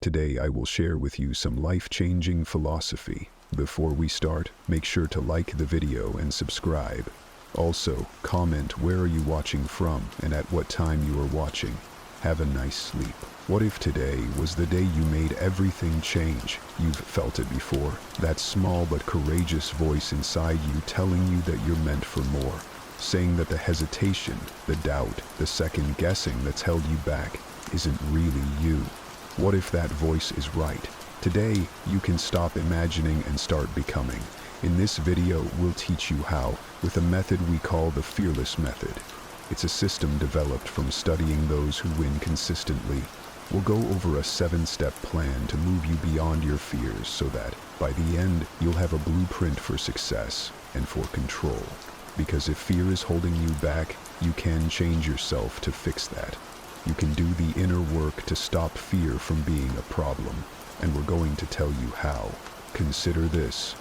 Today I will share with you some life-changing philosophy. Before we start, make sure to like the video and subscribe. Also, comment where are you watching from and at what time you are watching. Have a nice sleep. What if today was the day you made everything change? You've felt it before. That small but courageous voice inside you telling you that you're meant for more. Saying that the hesitation, the doubt, the second guessing that's held you back isn't really you. What if that voice is right? Today, you can stop imagining and start becoming. In this video, we'll teach you how, with a method we call the fearless method. It's a system developed from studying those who win consistently. We'll go over a 7-step plan to move you beyond your fears so that, by the end, you'll have a blueprint for success and for control. Because if fear is holding you back, you can change yourself to fix that. You can do the inner work to stop fear from being a problem, and we're going to tell you how. Consider this.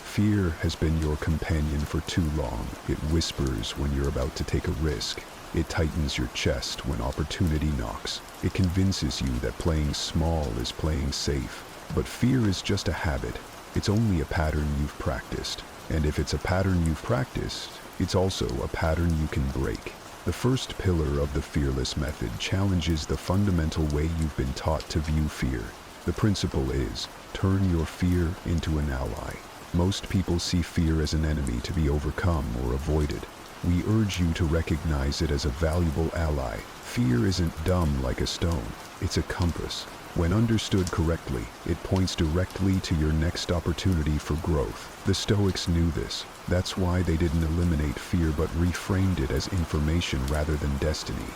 Fear has been your companion for too long. It whispers when you're about to take a risk. It tightens your chest when opportunity knocks. It convinces you that playing small is playing safe. But fear is just a habit. It's only a pattern you've practiced. And if it's a pattern you've practiced, it's also a pattern you can break. The first pillar of the fearless method challenges the fundamental way you've been taught to view fear. The principle is, turn your fear into an ally. Most people see fear as an enemy to be overcome or avoided. We urge you to recognize it as a valuable ally. Fear isn't dumb like a stone. It's a compass. When understood correctly, it points directly to your next opportunity for growth. The Stoics knew this. That's why they didn't eliminate fear but reframed it as information rather than destiny.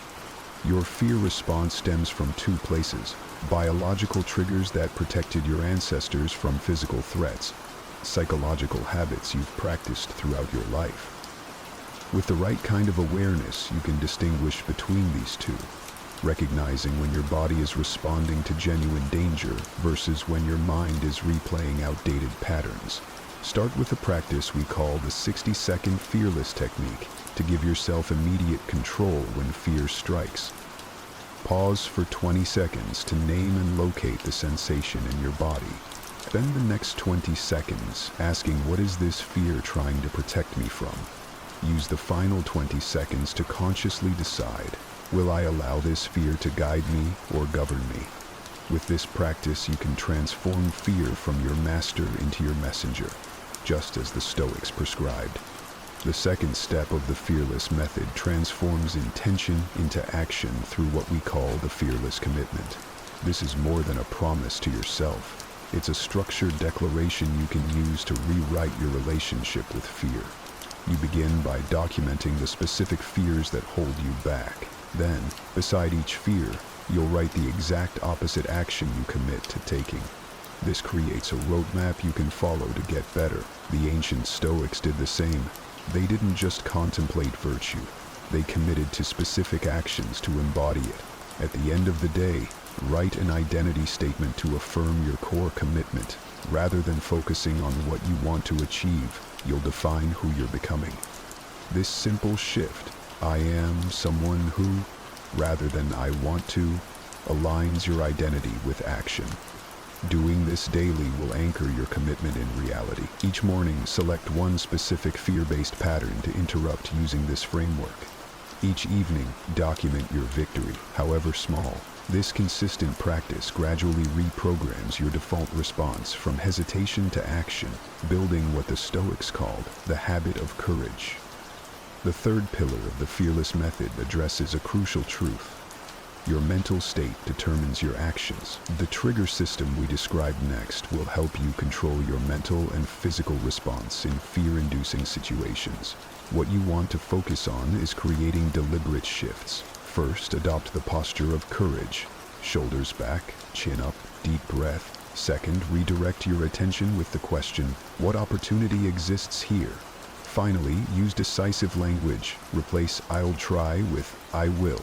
Your fear response stems from two places: biological triggers that protected your ancestors from physical threats, psychological habits you've practiced throughout your life. With the right kind of awareness, you can distinguish between these two, recognizing when your body is responding to genuine danger versus when your mind is replaying outdated patterns. Start with a practice we call the 60-second fearless technique to give yourself immediate control when fear strikes. Pause for 20 seconds to name and locate the sensation in your body. Spend the next 20 seconds asking, what is this fear trying to protect me from? Use the final 20 seconds to consciously decide, will I allow this fear to guide me or govern me? With this practice, you can transform fear from your master into your messenger, just as the Stoics prescribed. The second step of the fearless method transforms intention into action through what we call the fearless commitment. This is more than a promise to yourself. It's a structured declaration you can use to rewrite your relationship with fear. You begin by documenting the specific fears that hold you back. Then, beside each fear, you'll write the exact opposite action you commit to taking. This creates a roadmap you can follow to get better. The ancient Stoics did the same. They didn't just contemplate virtue. They committed to specific actions to embody it. At the end of the day, write an identity statement to affirm your core commitment. Rather than focusing on what you want to achieve, you'll define who you're becoming. This simple shift, I am someone who, rather than I want to, aligns your identity with action. Doing this daily will anchor your commitment in reality. Each morning, select one specific fear-based pattern to interrupt using this framework. Each evening, document your victory, however small. This consistent practice gradually reprograms your default response from hesitation to action, building what the Stoics called the habit of courage. The third pillar of the fearless method addresses a crucial truth. Your mental state determines your actions. The trigger system we describe next will help you control your mental and physical response in fear-inducing situations. What you want to focus on is creating deliberate shifts. First, adopt the posture of courage. Shoulders back, chin up, deep breath. Second, redirect your attention with the question, what opportunity exists here? Finally, use decisive language. Replace I'll try with I will.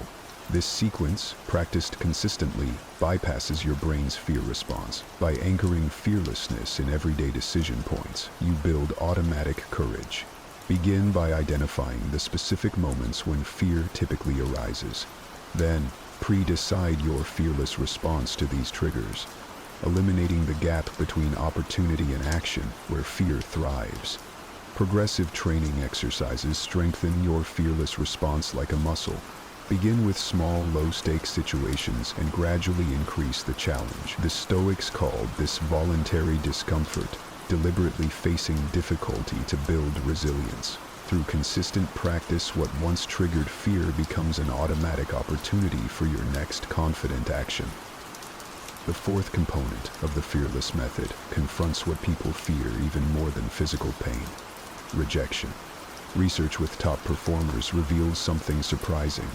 This sequence, practiced consistently, bypasses your brain's fear response. By anchoring fearlessness in everyday decision points, you build automatic courage. Begin by identifying the specific moments when fear typically arises. Then, Pre-decide your fearless response to these triggers, eliminating the gap between opportunity and action where fear thrives. Progressive training exercises strengthen your fearless response like a muscle. Begin with small, low-stakes situations and gradually increase the challenge. The Stoics called this voluntary discomfort, deliberately facing difficulty to build resilience. Through consistent practice, what once triggered fear becomes an automatic opportunity for your next confident action. The fourth component of the fearless method confronts what people fear even more than physical pain: rejection. Research with top performers reveals something surprising.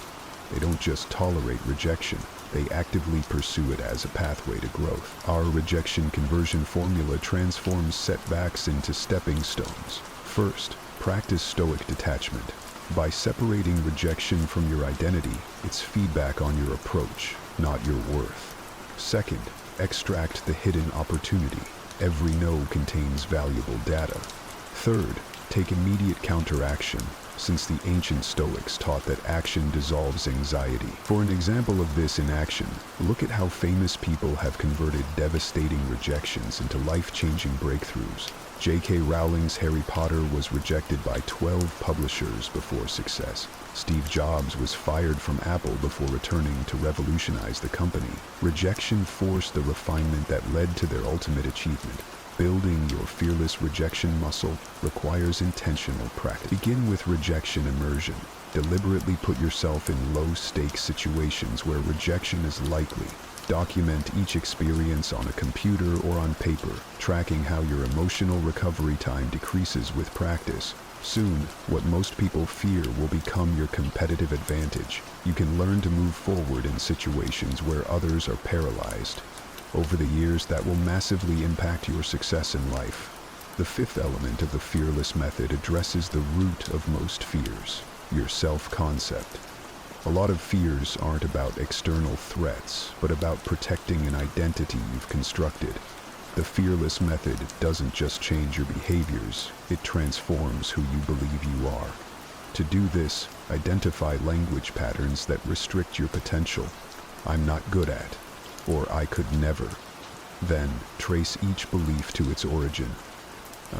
They don't just tolerate rejection, they actively pursue it as a pathway to growth. Our rejection conversion formula transforms setbacks into stepping stones. First, practice Stoic detachment. By separating rejection from your identity, it's feedback on your approach, not your worth. Second, extract the hidden opportunity. Every no contains valuable data. Third, take immediate counteraction, since the ancient Stoics taught that action dissolves anxiety. For an example of this in action, look at how famous people have converted devastating rejections into life-changing breakthroughs. J.K. Rowling's Harry Potter was rejected by 12 publishers before success. Steve Jobs was fired from Apple before returning to revolutionize the company. Rejection forced the refinement that led to their ultimate achievement. Building your fearless rejection muscle requires intentional practice. Begin with rejection immersion. Deliberately put yourself in low-stakes situations where rejection is likely. Document each experience on a computer or on paper, tracking how your emotional recovery time decreases with practice. Soon, what most people fear will become your competitive advantage. You can learn to move forward in situations where others are paralyzed. Over the years, that will massively impact your success in life. The fifth element of the fearless method addresses the root of most fears: your self-concept. A lot of fears aren't about external threats, but about protecting an identity you've constructed. The fearless method doesn't just change your behaviors, it transforms who you believe you are. To do this, identify language patterns that restrict your potential. I'm not good at, or I could never. Then, trace each belief to its origin.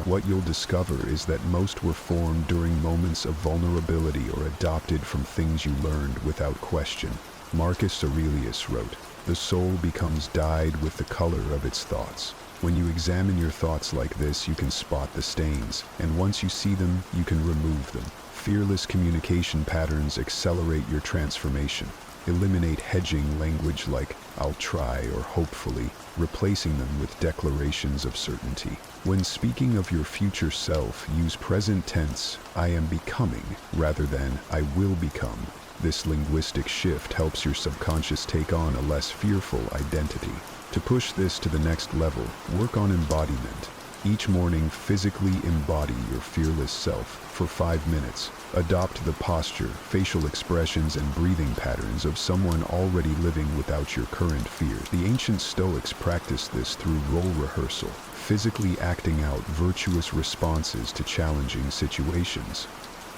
What you'll discover is that most were formed during moments of vulnerability or adopted from things you learned without question. Marcus Aurelius wrote, "The soul becomes dyed with the color of its thoughts." When you examine your thoughts like this, you can spot the stains, and once you see them, you can remove them. Fearless communication patterns accelerate your transformation. Eliminate hedging language like "I'll try" or "hopefully," replacing them with declarations of certainty. When speaking of your future self, use present tense, "I am becoming," rather than "I will become." This linguistic shift helps your subconscious take on a less fearful identity. To push this to the next level, work on embodiment. Each morning, physically embody your fearless self for 5 minutes. Adopt the posture, facial expressions, and breathing patterns of someone already living without your current fear. The ancient Stoics practiced this through role rehearsal, physically acting out virtuous responses to challenging situations.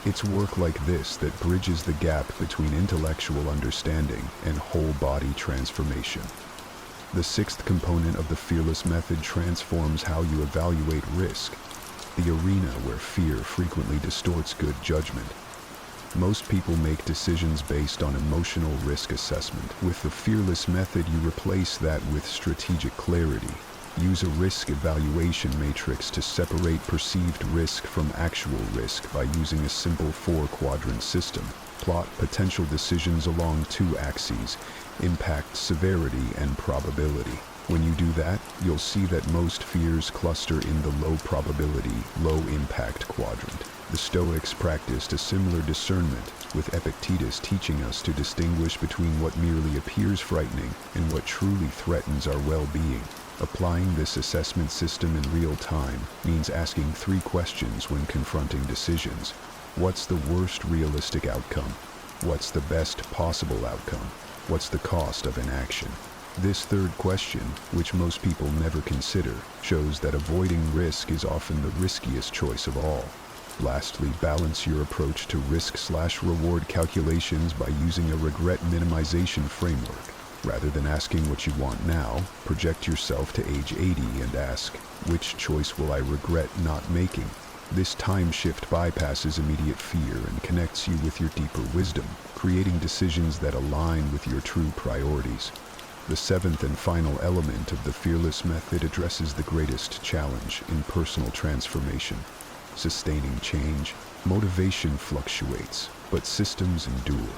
It's work like this that bridges the gap between intellectual understanding and whole-body transformation. The sixth component of the fearless method transforms how you evaluate risk, the arena where fear frequently distorts good judgment. Most people make decisions based on emotional risk assessment. With the fearless method, you replace that with strategic clarity. Use a risk evaluation matrix to separate perceived risk from actual risk by using a simple 4-quadrant system. Plot potential decisions along 2 axes: impact, severity, and probability. When you do that, you'll see that most fears cluster in the low probability, low impact quadrant. The Stoics practiced a similar discernment, with Epictetus teaching us to distinguish between what merely appears frightening and what truly threatens our well-being. Applying this assessment system in real time means asking 3 questions when confronting decisions. What's the worst realistic outcome? What's the best possible outcome? What's the cost of inaction? This third question, which most people never consider, shows that avoiding risk is often the riskiest choice of all. Lastly, balance your approach to risk/reward calculations by using a regret minimization framework. Rather than asking what you want now, project yourself to age 80 and ask, which choice will I regret not making? This time shift bypasses immediate fear and connects you with your deeper wisdom, creating decisions that align with your true priorities. The seventh and final element of the fearless method addresses the greatest challenge in personal transformation: sustaining change. Motivation fluctuates, but systems endure.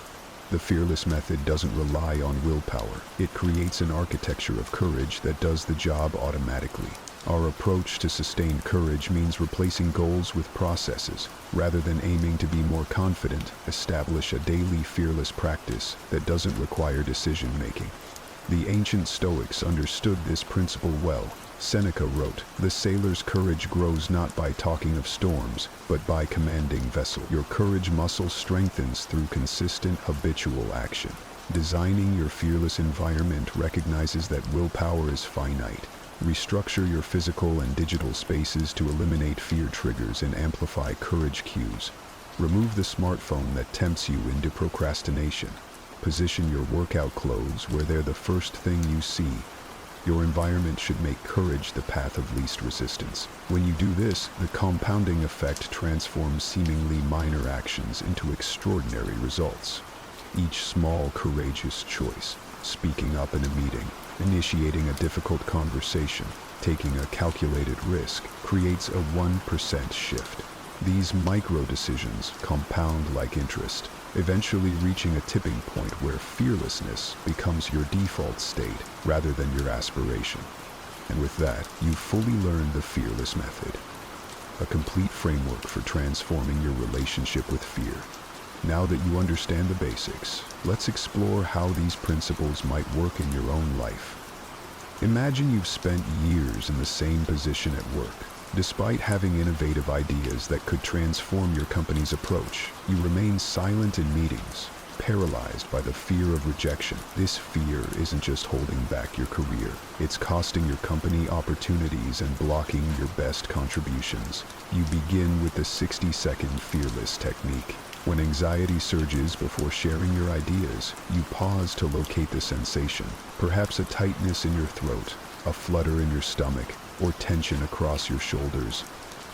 The fearless method doesn't rely on willpower. It creates an architecture of courage that does the job automatically. Our approach to sustained courage means replacing goals with processes. Rather than aiming to be more confident, establish a daily fearless practice that doesn't require decision-making. The ancient Stoics understood this principle well. Seneca wrote, "The sailor's courage grows not by talking of storms, but by commanding vessel." Your courage muscle strengthens through consistent habitual action. Designing your fearless environment recognizes that willpower is finite. Restructure your physical and digital spaces to eliminate fear triggers and amplify courage cues. Remove the smartphone that tempts you into procrastination. Position your workout clothes where they're the first thing you see. Your environment should make courage the path of least resistance. When you do this, the compounding effect transforms seemingly minor actions into extraordinary results. Each small, courageous choice, speaking up in a meeting, initiating a difficult conversation, taking a calculated risk, creates a 1% shift. These micro-decisions compound like interest, eventually reaching a tipping point where fearlessness becomes your default state rather than your aspiration. And with that, you've fully learned the fearless method, a complete framework for transforming your relationship with fear. Now that you understand the basics, let's explore how these principles might work in your own life. Imagine you've spent years in the same position at work. Despite having innovative ideas that could transform your company's approach, you remain silent in meetings, paralyzed by the fear of rejection. This fear isn't just holding back your career, it's costing your company opportunities and blocking your best contributions. You begin with the 60-second fearless technique. When anxiety surges before sharing your ideas, you pause to locate the sensation, perhaps a tightness in your throat, a flutter in your stomach, or tension across your shoulders.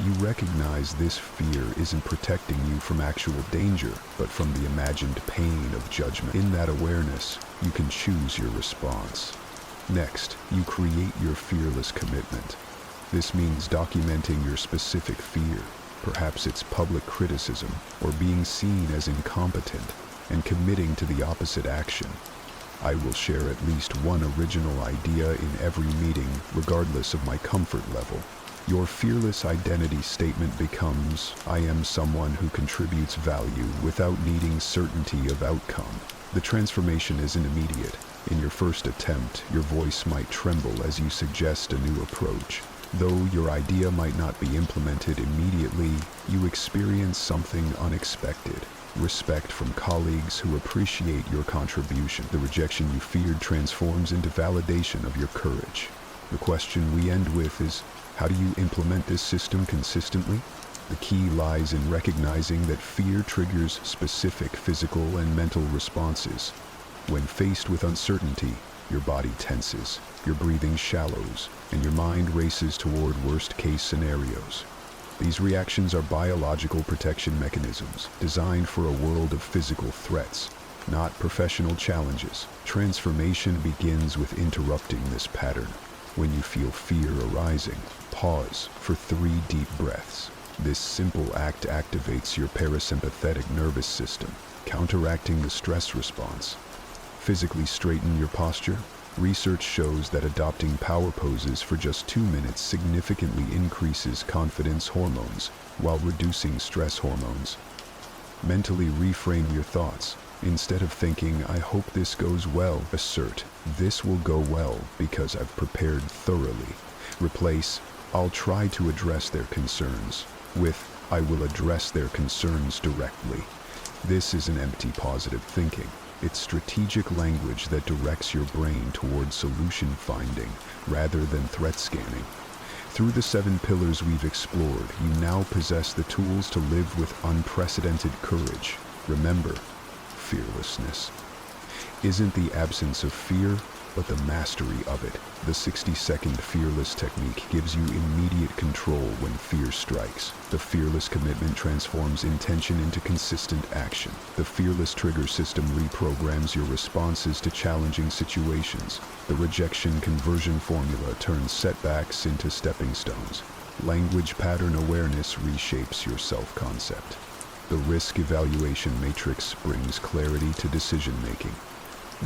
You recognize this fear isn't protecting you from actual danger, but from the imagined pain of judgment. In that awareness, you can choose your response. Next, you create your fearless commitment. This means documenting your specific fear. Perhaps it's public criticism or being seen as incompetent, and committing to the opposite action. I will share at least one original idea in every meeting, regardless of my comfort level. Your fearless identity statement becomes, I am someone who contributes value without needing certainty of outcome. The transformation isn't immediate. In your first attempt, your voice might tremble as you suggest a new approach. Though your idea might not be implemented immediately, you experience something unexpected. Respect from colleagues who appreciate your contribution. The rejection you feared transforms into validation of your courage. The question we end with is, how do you implement this system consistently? The key lies in recognizing that fear triggers specific physical and mental responses. When faced with uncertainty, your body tenses, your breathing shallows, and your mind races toward worst-case scenarios. These reactions are biological protection mechanisms designed for a world of physical threats, not professional challenges. Transformation begins with interrupting this pattern. When you feel fear arising, pause for 3 deep breaths. This simple act activates your parasympathetic nervous system, counteracting the stress response. Physically straighten your posture. Research shows that adopting power poses for just 2 minutes significantly increases confidence hormones while reducing stress hormones. Mentally reframe your thoughts. Instead of thinking, I hope this goes well, assert, this will go well because I've prepared thoroughly. Replace, I'll try to address their concerns, with, I will address their concerns directly. This is an empty positive thinking. It's strategic language that directs your brain toward solution finding rather than threat scanning. Through the 7 pillars we've explored, you now possess the tools to live with unprecedented courage. Remember, fearlessness isn't the absence of fear, but the mastery of it. The 60-second fearless technique gives you immediate control when fear strikes. The fearless commitment transforms intention into consistent action. The fearless trigger system reprograms your responses to challenging situations. The rejection conversion formula turns setbacks into stepping stones. Language pattern awareness reshapes your self-concept. The risk evaluation matrix brings clarity to decision-making.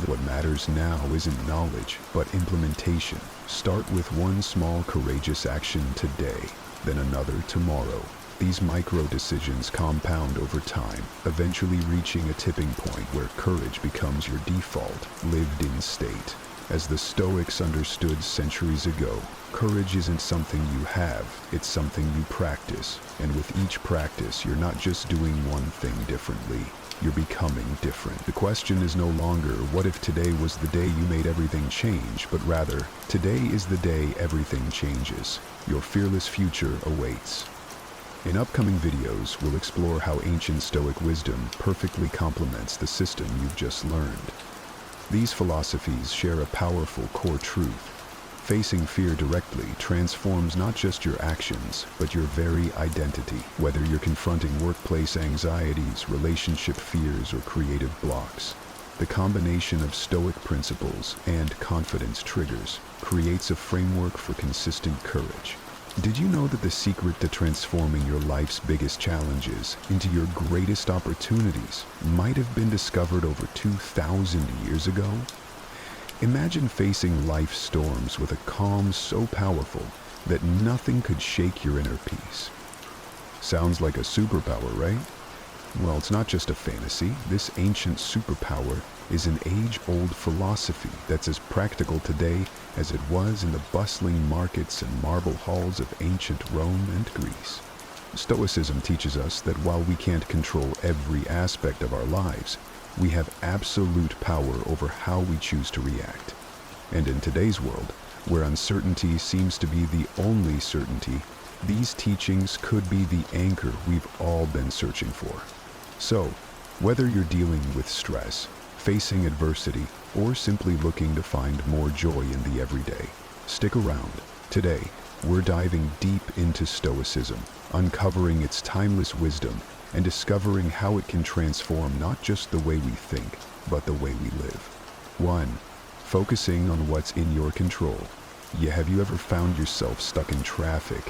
What matters now isn't knowledge, but implementation. Start with one small courageous action today, then another tomorrow. These micro decisions compound over time, eventually reaching a tipping point where courage becomes your default, lived-in state. As the Stoics understood centuries ago, courage isn't something you have, it's something you practice. And with each practice, you're not just doing one thing differently, you're becoming different. The question is no longer, what if today was the day you made everything change, but rather, today is the day everything changes. Your fearless future awaits. In upcoming videos, we'll explore how ancient Stoic wisdom perfectly complements the system you've just learned. These philosophies share a powerful core truth. Facing fear directly transforms not just your actions, but your very identity. Whether you're confronting workplace anxieties, relationship fears, or creative blocks, the combination of Stoic principles and confidence triggers creates a framework for consistent courage. Did you know that the secret to transforming your life's biggest challenges into your greatest opportunities might have been discovered over 2,000 years ago? Imagine facing life's storms with a calm so powerful that nothing could shake your inner peace. Sounds like a superpower, right? Well, it's not just a fantasy. This ancient superpower is an age-old philosophy that's as practical today as it was in the bustling markets and marble halls of ancient Rome and Greece. Stoicism teaches us that while we can't control every aspect of our lives, we have absolute power over how we choose to react. And in today's world, where uncertainty seems to be the only certainty, these teachings could be the anchor we've all been searching for. So, whether you're dealing with stress, facing adversity, or simply looking to find more joy in the everyday, stick around. Today, we're diving deep into Stoicism, uncovering its timeless wisdom and discovering how it can transform not just the way we think, but the way we live. 1. Focusing on what's in your control. Have you ever found yourself stuck in traffic,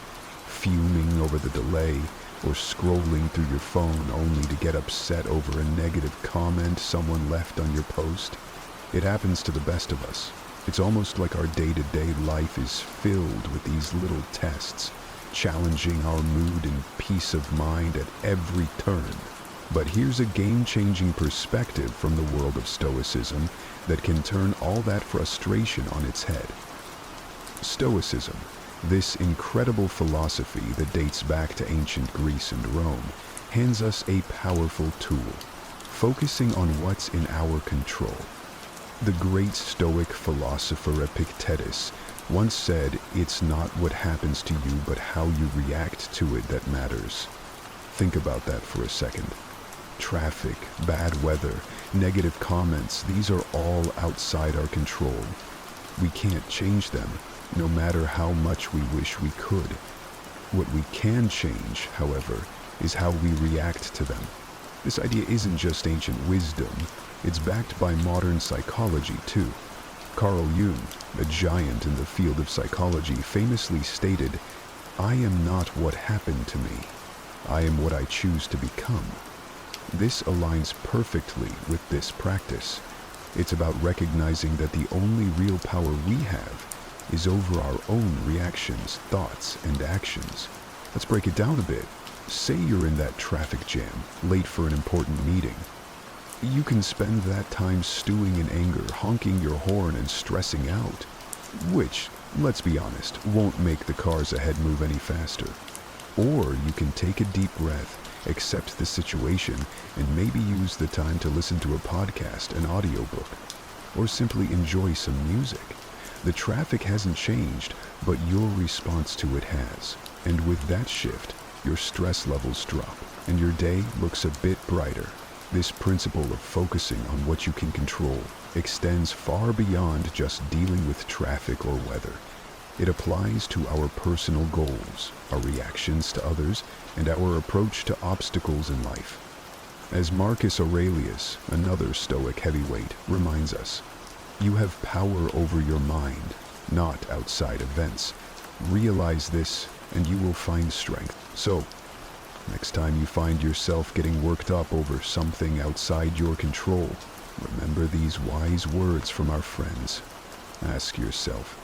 fuming over the delay, or scrolling through your phone only to get upset over a negative comment someone left on your post? It happens to the best of us. It's almost like our day-to-day life is filled with these little tests, challenging our mood and peace of mind at every turn. But here's a game-changing perspective from the world of Stoicism that can turn all that frustration on its head. Stoicism, this incredible philosophy that dates back to ancient Greece and Rome, hands us a powerful tool, focusing on what's in our control. The great Stoic philosopher Epictetus once said, "It's not what happens to you, but how you react to it that matters." Think about that for a second. Traffic, bad weather, negative comments, these are all outside our control. We can't change them, no matter how much we wish we could. What we can change, however, is how we react to them. This idea isn't just ancient wisdom, it's backed by modern psychology too. Carl Jung, a giant in the field of psychology, famously stated, "I am not what happened to me. I am what I choose to become." This aligns perfectly with this practice. It's about recognizing that the only real power we have is over our own reactions, thoughts, and actions. Let's break it down a bit. Say you're in that traffic jam, late for an important meeting. You can spend that time stewing in anger, honking your horn, and stressing out, which, let's be honest, won't make the cars ahead move any faster. Or you can take a deep breath, accept the situation, and maybe use the time to listen to a podcast, an audiobook, or simply enjoy some music. The traffic hasn't changed, but your response to it has. And with that shift, your stress levels drop, and your day looks a bit brighter. This principle of focusing on what you can control extends far beyond just dealing with traffic or weather. It applies to our personal goals, our reactions to others, and our approach to obstacles in life. As Marcus Aurelius, another Stoic heavyweight, reminds us, you have power over your mind, not outside events. Realize this, and you will find strength. So, next time you find yourself getting worked up over something outside your control, remember these wise words from our friends. Ask yourself,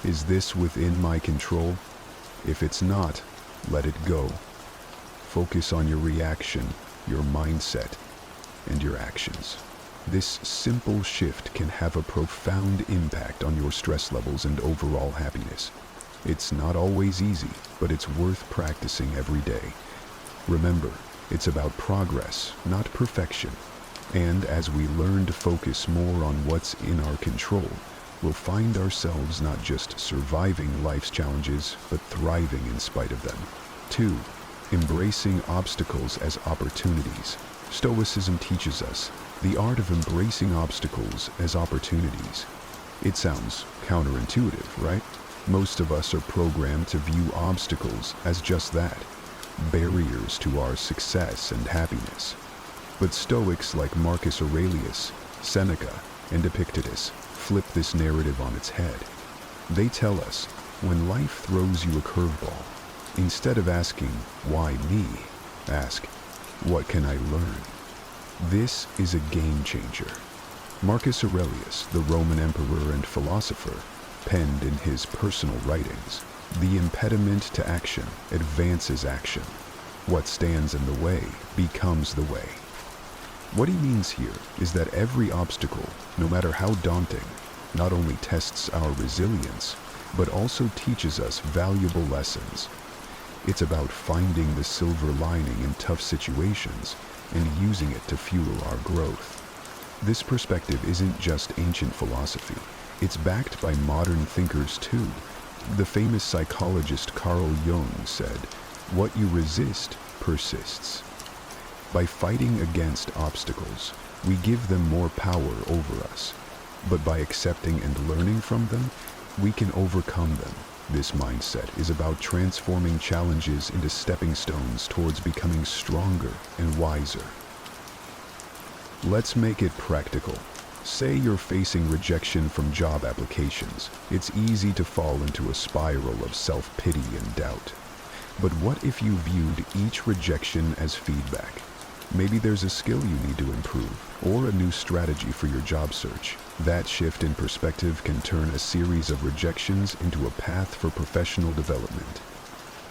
is this within my control? If it's not, let it go. Focus on your reaction, your mindset, and your actions. This simple shift can have a profound impact on your stress levels and overall happiness. It's not always easy, but it's worth practicing every day. Remember, it's about progress, not perfection. And as we learn to focus more on what's in our control, we'll find ourselves not just surviving life's challenges, but thriving in spite of them. 2. Embracing obstacles as opportunities. Stoicism teaches us the art of embracing obstacles as opportunities. It sounds counterintuitive, right? Most of us are programmed to view obstacles as just that, barriers to our success and happiness. But Stoics like Marcus Aurelius, Seneca, and Epictetus flip this narrative on its head. They tell us, when life throws you a curveball, instead of asking, why me? Ask, what can I learn? This is a game changer. Marcus Aurelius, the Roman emperor and philosopher, penned in his personal writings, the impediment to action advances action. What stands in the way becomes the way. What he means here is that every obstacle, no matter how daunting, not only tests our resilience, but also teaches us valuable lessons. It's about finding the silver lining in tough situations and using it to fuel our growth. This perspective isn't just ancient philosophy. It's backed by modern thinkers too. The famous psychologist Carl Jung said, "What you resist persists." By fighting against obstacles, we give them more power over us. But by accepting and learning from them, we can overcome them. This mindset is about transforming challenges into stepping stones towards becoming stronger and wiser. Let's make it practical. Say you're facing rejection from job applications. It's easy to fall into a spiral of self-pity and doubt. But what if you viewed each rejection as feedback? Maybe there's a skill you need to improve, or a new strategy for your job search. That shift in perspective can turn a series of rejections into a path for professional development.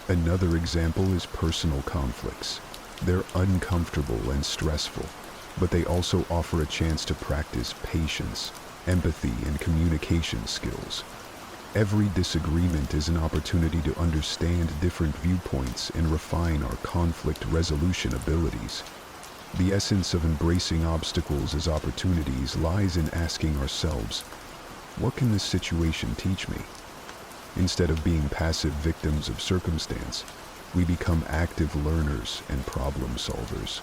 Another example is personal conflicts. They're uncomfortable and stressful, but they also offer a chance to practice patience, empathy, and communication skills. Every disagreement is an opportunity to understand different viewpoints and refine our conflict resolution abilities. The essence of embracing obstacles as opportunities lies in asking ourselves, what can this situation teach me? Instead of being passive victims of circumstance, we become active learners and problem solvers.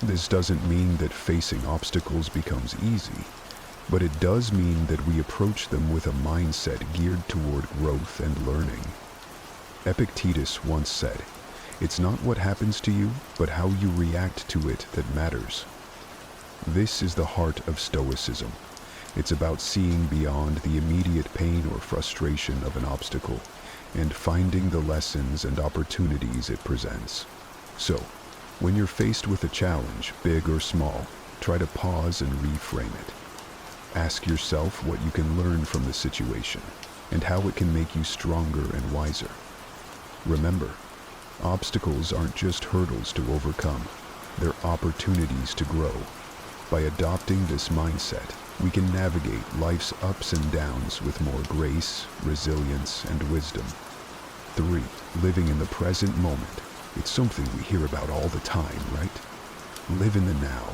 This doesn't mean that facing obstacles becomes easy, but it does mean that we approach them with a mindset geared toward growth and learning. Epictetus once said, "It's not what happens to you, but how you react to it that matters." This is the heart of Stoicism. It's about seeing beyond the immediate pain or frustration of an obstacle and finding the lessons and opportunities it presents. So, when you're faced with a challenge, big or small, try to pause and reframe it. Ask yourself what you can learn from the situation and how it can make you stronger and wiser. Remember, obstacles aren't just hurdles to overcome, they're opportunities to grow. By adopting this mindset, we can navigate life's ups and downs with more grace, resilience, and wisdom. 3. Living in the present moment. It's something we hear about all the time, right? Live in the now.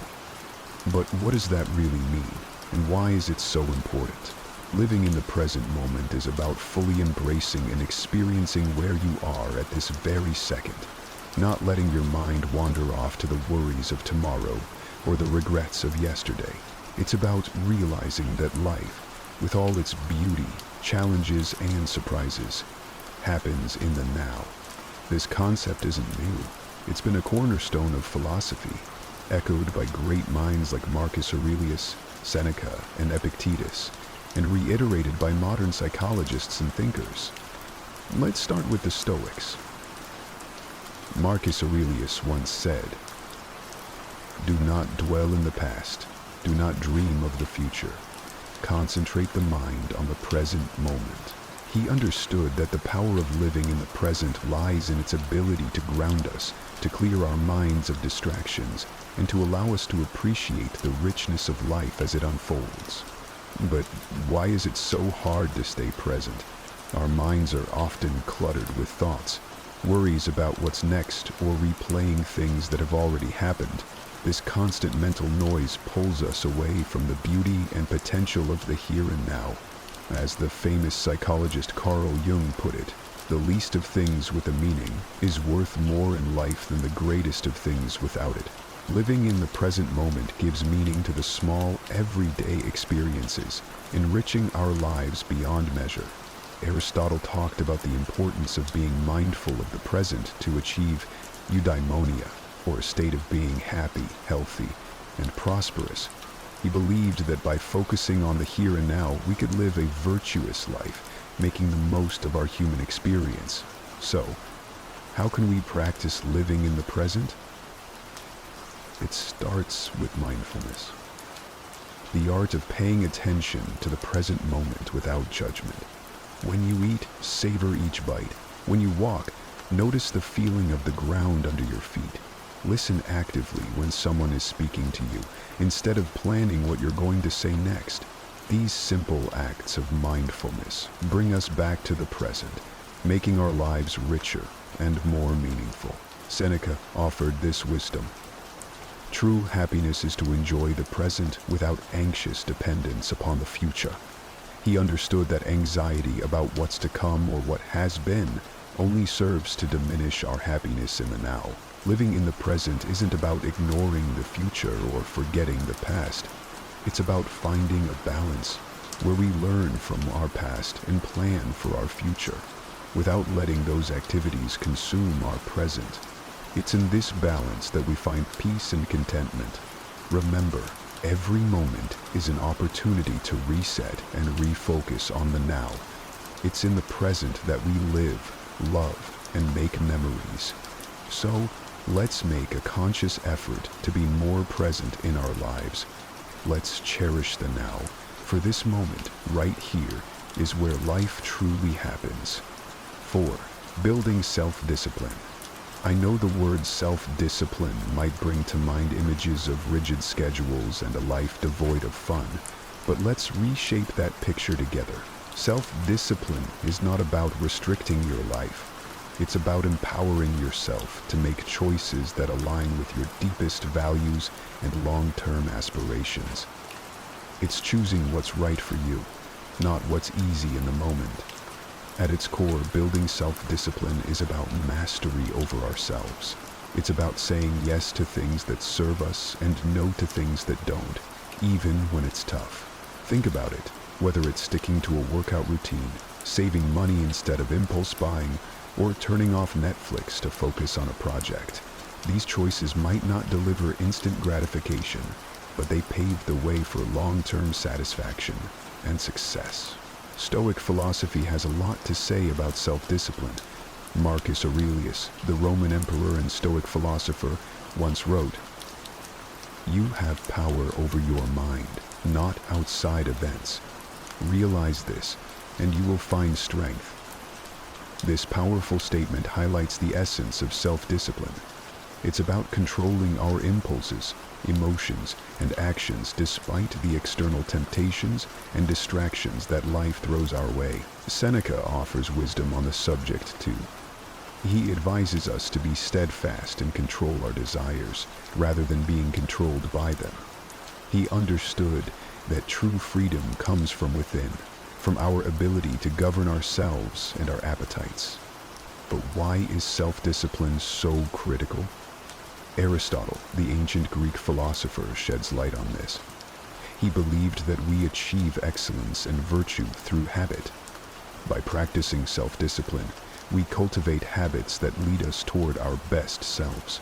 But what does that really mean? And why is it so important? Living in the present moment is about fully embracing and experiencing where you are at this very second, not letting your mind wander off to the worries of tomorrow or the regrets of yesterday. It's about realizing that life, with all its beauty, challenges, and surprises, happens in the now. This concept isn't new. It's been a cornerstone of philosophy, echoed by great minds like Marcus Aurelius, Seneca, and Epictetus, and reiterated by modern psychologists and thinkers. Let's start with the Stoics. Marcus Aurelius once said, "Do not dwell in the past, do not dream of the future. Concentrate the mind on the present moment." He understood that the power of living in the present lies in its ability to ground us, to clear our minds of distractions, and to allow us to appreciate the richness of life as it unfolds. But why is it so hard to stay present? Our minds are often cluttered with thoughts, worries about what's next, or replaying things that have already happened. This constant mental noise pulls us away from the beauty and potential of the here and now. As the famous psychologist Carl Jung put it, the least of things with a meaning is worth more in life than the greatest of things without it. Living in the present moment gives meaning to the small, everyday experiences, enriching our lives beyond measure. Aristotle talked about the importance of being mindful of the present to achieve eudaimonia, or a state of being happy, healthy, and prosperous. He believed that by focusing on the here and now, we could live a virtuous life, making the most of our human experience. So, how can we practice living in the present? It starts with mindfulness. The art of paying attention to the present moment without judgment. When you eat, savor each bite. When you walk, notice the feeling of the ground under your feet. Listen actively when someone is speaking to you, instead of planning what you're going to say next. These simple acts of mindfulness bring us back to the present, making our lives richer and more meaningful. Seneca offered this wisdom: "True happiness is to enjoy the present without anxious dependence upon the future." He understood that anxiety about what's to come or what has been only serves to diminish our happiness in the now. Living in the present isn't about ignoring the future or forgetting the past. It's about finding a balance where we learn from our past and plan for our future, without letting those activities consume our present. It's in this balance that we find peace and contentment. Remember, every moment is an opportunity to reset and refocus on the now. It's in the present that we live, love, and make memories. So, let's make a conscious effort to be more present in our lives. Let's cherish the now, for this moment, right here, is where life truly happens. 4. Building self-discipline. I know the word self-discipline might bring to mind images of rigid schedules and a life devoid of fun, but let's reshape that picture together. Self-discipline is not about restricting your life. It's about empowering yourself to make choices that align with your deepest values and long-term aspirations. It's choosing what's right for you, not what's easy in the moment. At its core, building self-discipline is about mastery over ourselves. It's about saying yes to things that serve us and no to things that don't, even when it's tough. Think about it, whether it's sticking to a workout routine, saving money instead of impulse buying, or turning off Netflix to focus on a project. These choices might not deliver instant gratification, but they pave the way for long-term satisfaction and success. Stoic philosophy has a lot to say about self-discipline. Marcus Aurelius, the Roman emperor and Stoic philosopher, once wrote, "You have power over your mind, not outside events. Realize this, and you will find strength." This powerful statement highlights the essence of self-discipline. It's about controlling our impulses, emotions, and actions despite the external temptations and distractions that life throws our way. Seneca offers wisdom on the subject too. He advises us to be steadfast and control our desires, rather than being controlled by them. He understood that true freedom comes from within, from our ability to govern ourselves and our appetites. But why is self-discipline so critical? Aristotle, the ancient Greek philosopher, sheds light on this. He believed that we achieve excellence and virtue through habit. By practicing self-discipline, we cultivate habits that lead us toward our best selves.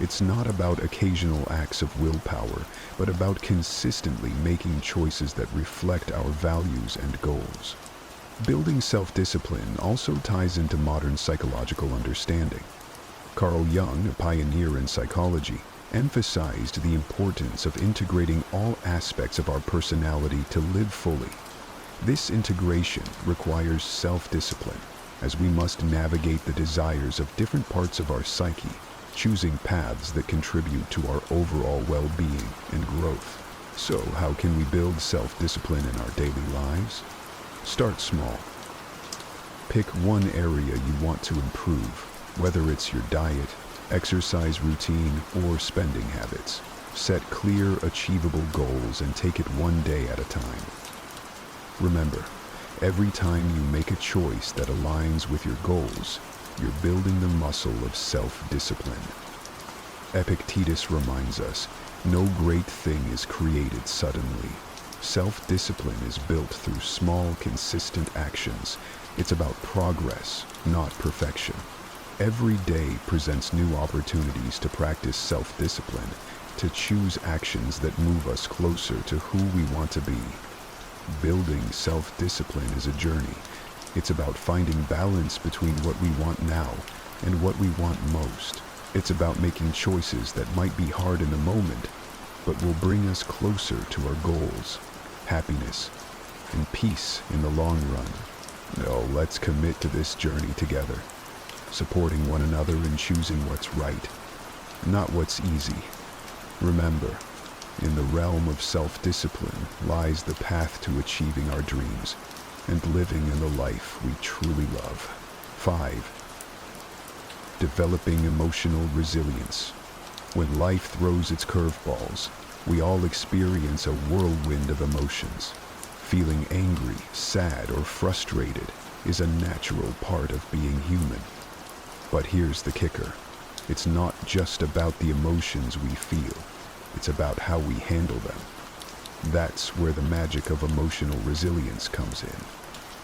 It's not about occasional acts of willpower, but about consistently making choices that reflect our values and goals. Building self-discipline also ties into modern psychological understanding. Carl Jung, a pioneer in psychology, emphasized the importance of integrating all aspects of our personality to live fully. This integration requires self-discipline, as we must navigate the desires of different parts of our psyche, choosing paths that contribute to our overall well-being and growth. So, how can we build self-discipline in our daily lives? Start small. Pick one area you want to improve, whether it's your diet, exercise routine, or spending habits. Set clear, achievable goals and take it one day at a time. Remember, every time you make a choice that aligns with your goals, you're building the muscle of self-discipline. Epictetus reminds us, no great thing is created suddenly. Self-discipline is built through small, consistent actions. It's about progress, not perfection. Every day presents new opportunities to practice self-discipline, to choose actions that move us closer to who we want to be. Building self-discipline is a journey. It's about finding balance between what we want now and what we want most. It's about making choices that might be hard in the moment, but will bring us closer to our goals, happiness, and peace in the long run. Now, let's commit to this journey together, supporting one another and choosing what's right, not what's easy. Remember, in the realm of self-discipline lies the path to achieving our dreams and living in the life we truly love. 5. Developing emotional resilience. When life throws its curveballs, we all experience a whirlwind of emotions. Feeling angry, sad, or frustrated is a natural part of being human. But here's the kicker. It's not just about the emotions we feel. It's about how we handle them. That's where the magic of emotional resilience comes in.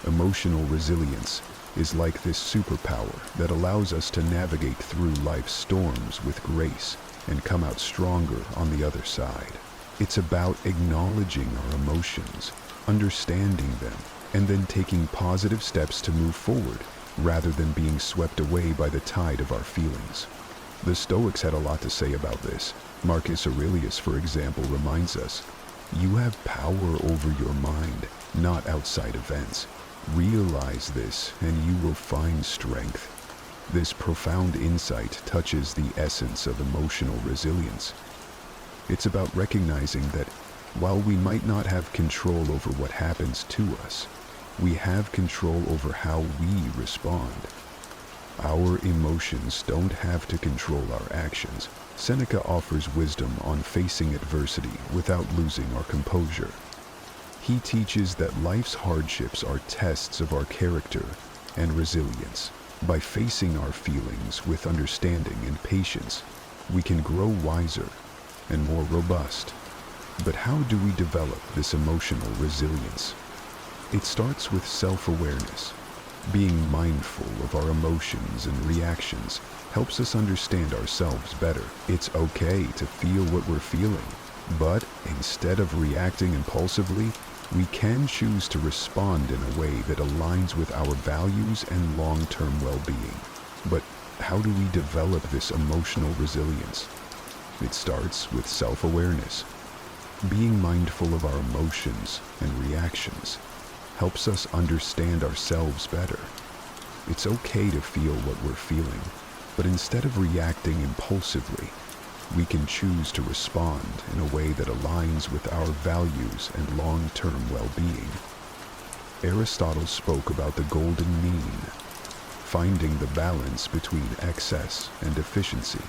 Emotional resilience is like this superpower that allows us to navigate through life's storms with grace and come out stronger on the other side. It's about acknowledging our emotions, understanding them, and then taking positive steps to move forward, rather than being swept away by the tide of our feelings. The Stoics had a lot to say about this. Marcus Aurelius, for example, reminds us, "You have power over your mind, not outside events. Realize this, and you will find strength." This profound insight touches the essence of emotional resilience. It's about recognizing that while we might not have control over what happens to us, we have control over how we respond. Our emotions don't have to control our actions. Seneca offers wisdom on facing adversity without losing our composure. He teaches that life's hardships are tests of our character and resilience. By facing our feelings with understanding and patience, we can grow wiser and more robust. But how do we develop this emotional resilience? It starts with self-awareness. Being mindful of our emotions and reactions helps us understand ourselves better. It's okay to feel what we're feeling, but instead of reacting impulsively, we can choose to respond in a way that aligns with our values and long-term well-being. But how do we develop this emotional resilience? It starts with self-awareness. Being mindful of our emotions and reactions helps us understand ourselves better. It's okay to feel what we're feeling, but instead of reacting impulsively, we can choose to respond in a way that aligns with our values and long-term well-being. Aristotle spoke about the golden mean, finding the balance between excess and efficiency.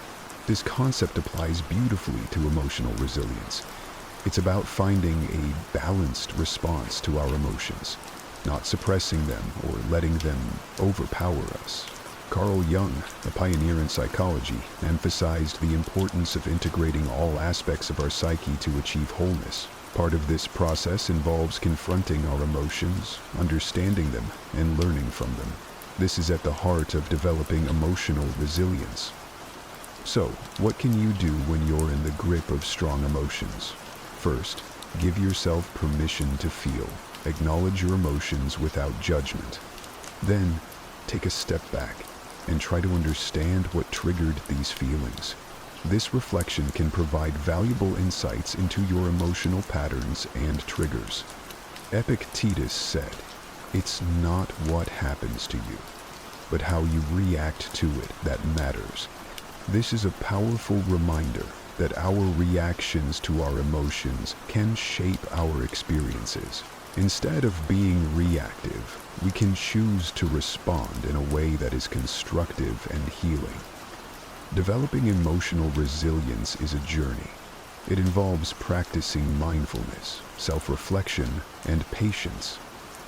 This concept applies beautifully to emotional resilience. It's about finding a balanced response to our emotions. not suppressing them or letting them overpower us. Carl Jung, a pioneer in psychology, emphasized the importance of integrating all aspects of our psyche to achieve wholeness. Part of this process involves confronting our emotions, understanding them, and learning from them. This is at the heart of developing emotional resilience. So, what can you do when you're in the grip of strong emotions? First, give yourself permission to feel. Acknowledge your emotions without judgment. Then, take a step back and try to understand what triggered these feelings. This reflection can provide valuable insights into your emotional patterns and triggers. Epictetus said, "It's not what happens to you, but how you react to it that matters." This is a powerful reminder that our reactions to our emotions can shape our experiences. Instead of being reactive, we can choose to respond in a way that is constructive and healing. Developing emotional resilience is a journey. It involves practicing mindfulness, self-reflection, and patience.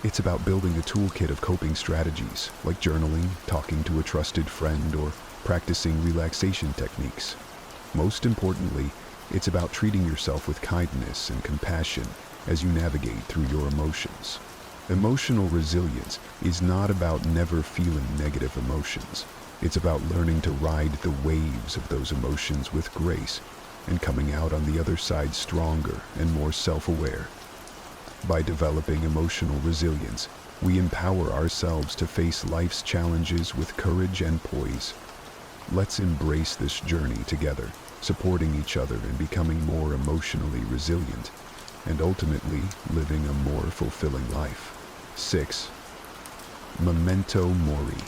It's about building a toolkit of coping strategies, like journaling, talking to a trusted friend, or practicing relaxation techniques. Most importantly, it's about treating yourself with kindness and compassion as you navigate through your emotions. Emotional resilience is not about never feeling negative emotions. It's about learning to ride the waves of those emotions with grace and coming out on the other side stronger and more self-aware. By developing emotional resilience, we empower ourselves to face life's challenges with courage and poise. Let's embrace this journey together, supporting each other and becoming more emotionally resilient, and ultimately living a more fulfilling life. 6. Memento mori.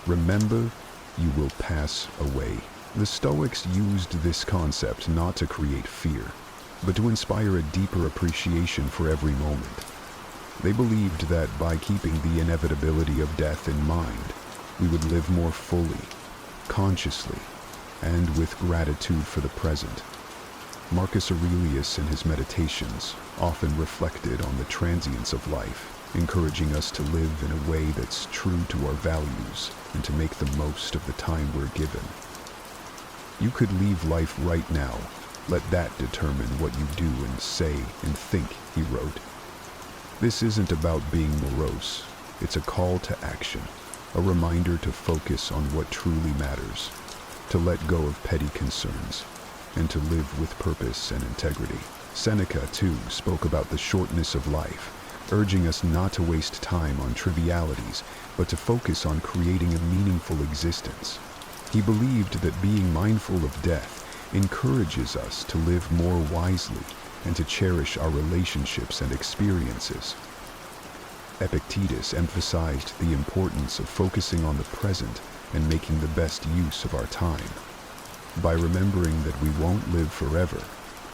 Remember, you will pass away. The Stoics used this concept not to create fear, but to inspire a deeper appreciation for every moment. They believed that by keeping the inevitability of death in mind, we would live more fully, consciously, and with gratitude for the present. Marcus Aurelius in his meditations often reflected on the transience of life, encouraging us to live in a way that's true to our values and to make the most of the time we're given. You could leave life right now. Let that determine what you do and say and think, he wrote. This isn't about being morose. It's a call to action, a reminder to focus on what truly matters, to let go of petty concerns, and to live with purpose and integrity. Seneca, too, spoke about the shortness of life, urging us not to waste time on trivialities, but to focus on creating a meaningful existence. He believed that being mindful of death encourages us to live more wisely and to cherish our relationships and experiences. Epictetus emphasized the importance of focusing on the present and making the best use of our time. By remembering that we won't live forever,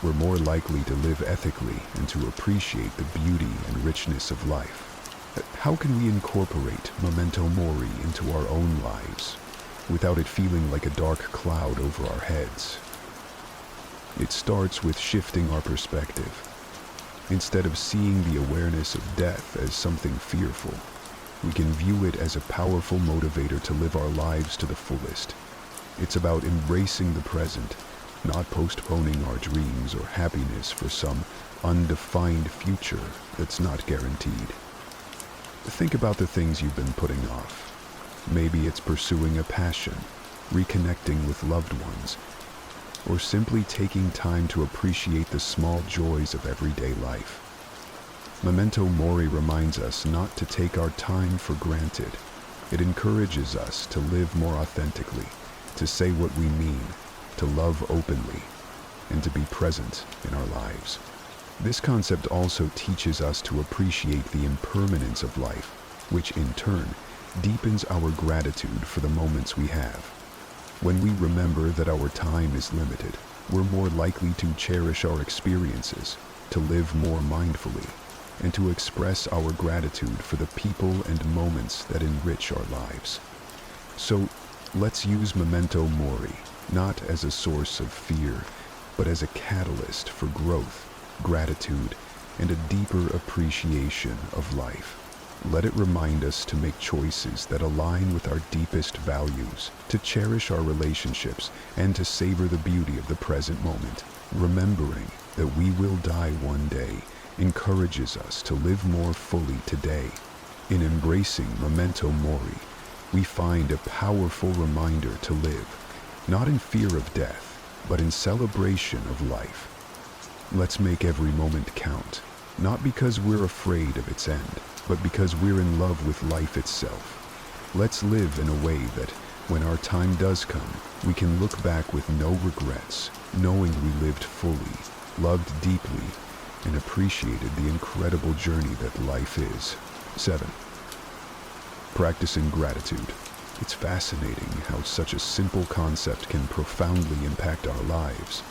we're more likely to live ethically and to appreciate the beauty and richness of life. How can we incorporate memento mori into our own lives without it feeling like a dark cloud over our heads? It starts with shifting our perspective. Instead of seeing the awareness of death as something fearful, we can view it as a powerful motivator to live our lives to the fullest. It's about embracing the present, not postponing our dreams or happiness for some undefined future that's not guaranteed. Think about the things you've been putting off. Maybe it's pursuing a passion, reconnecting with loved ones, or simply taking time to appreciate the small joys of everyday life. Memento mori reminds us not to take our time for granted. It encourages us to live more authentically, to say what we mean, to love openly, and to be present in our lives. This concept also teaches us to appreciate the impermanence of life, which in turn deepens our gratitude for the moments we have. When we remember that our time is limited, we're more likely to cherish our experiences, to live more mindfully, and to express our gratitude for the people and moments that enrich our lives. So, let's use memento mori, not as a source of fear, but as a catalyst for growth, gratitude, and a deeper appreciation of life. Let it remind us to make choices that align with our deepest values, to cherish our relationships, and to savor the beauty of the present moment. Remembering that we will die one day encourages us to live more fully today. In embracing memento mori, we find a powerful reminder to live, not in fear of death, but in celebration of life. Let's make every moment count, not because we're afraid of its end, but because we're in love with life itself. Let's live in a way that, when our time does come, we can look back with no regrets, knowing we lived fully, loved deeply, and appreciated the incredible journey that life is. 7. Practicing gratitude. It's fascinating how such a simple concept can profoundly impact our lives.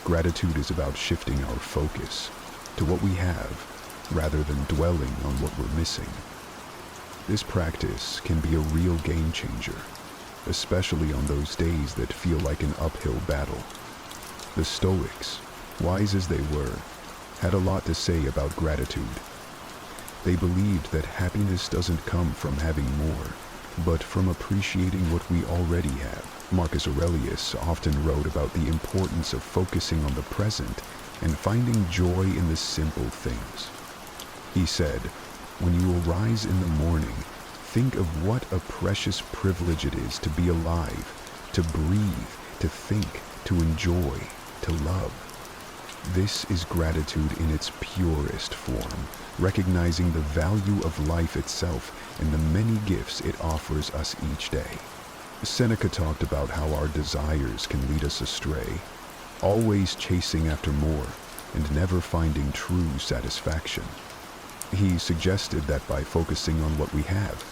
Gratitude is about shifting our focus to what we have, rather than dwelling on what we're missing. This practice can be a real game changer, especially on those days that feel like an uphill battle. The Stoics, wise as they were, had a lot to say about gratitude. They believed that happiness doesn't come from having more, but from appreciating what we already have. Marcus Aurelius often wrote about the importance of focusing on the present and finding joy in the simple things. He said, "When you arise in the morning, think of what a precious privilege it is to be alive, to breathe, to think, to enjoy, to love." This is gratitude in its purest form, recognizing the value of life itself and the many gifts it offers us each day. Seneca talked about how our desires can lead us astray, always chasing after more and never finding true satisfaction. He suggested that by focusing on what we have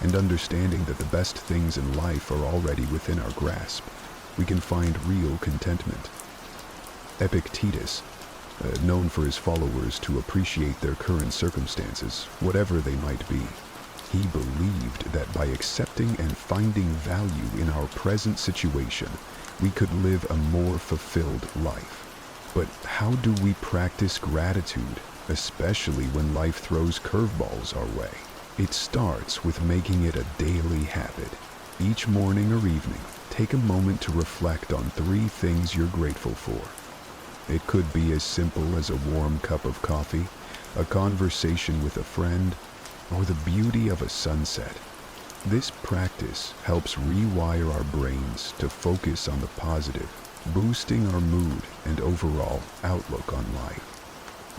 and understanding that the best things in life are already within our grasp, we can find real contentment. Epictetus, known for his followers to appreciate their current circumstances, whatever they might be, he believed that by accepting and finding value in our present situation, we could live a more fulfilled life. But how do we practice gratitude, especially when life throws curveballs our way? It starts with making it a daily habit. Each morning or evening, take a moment to reflect on 3 things you're grateful for. It could be as simple as a warm cup of coffee, a conversation with a friend, or the beauty of a sunset. This practice helps rewire our brains to focus on the positive, boosting our mood and overall outlook on life.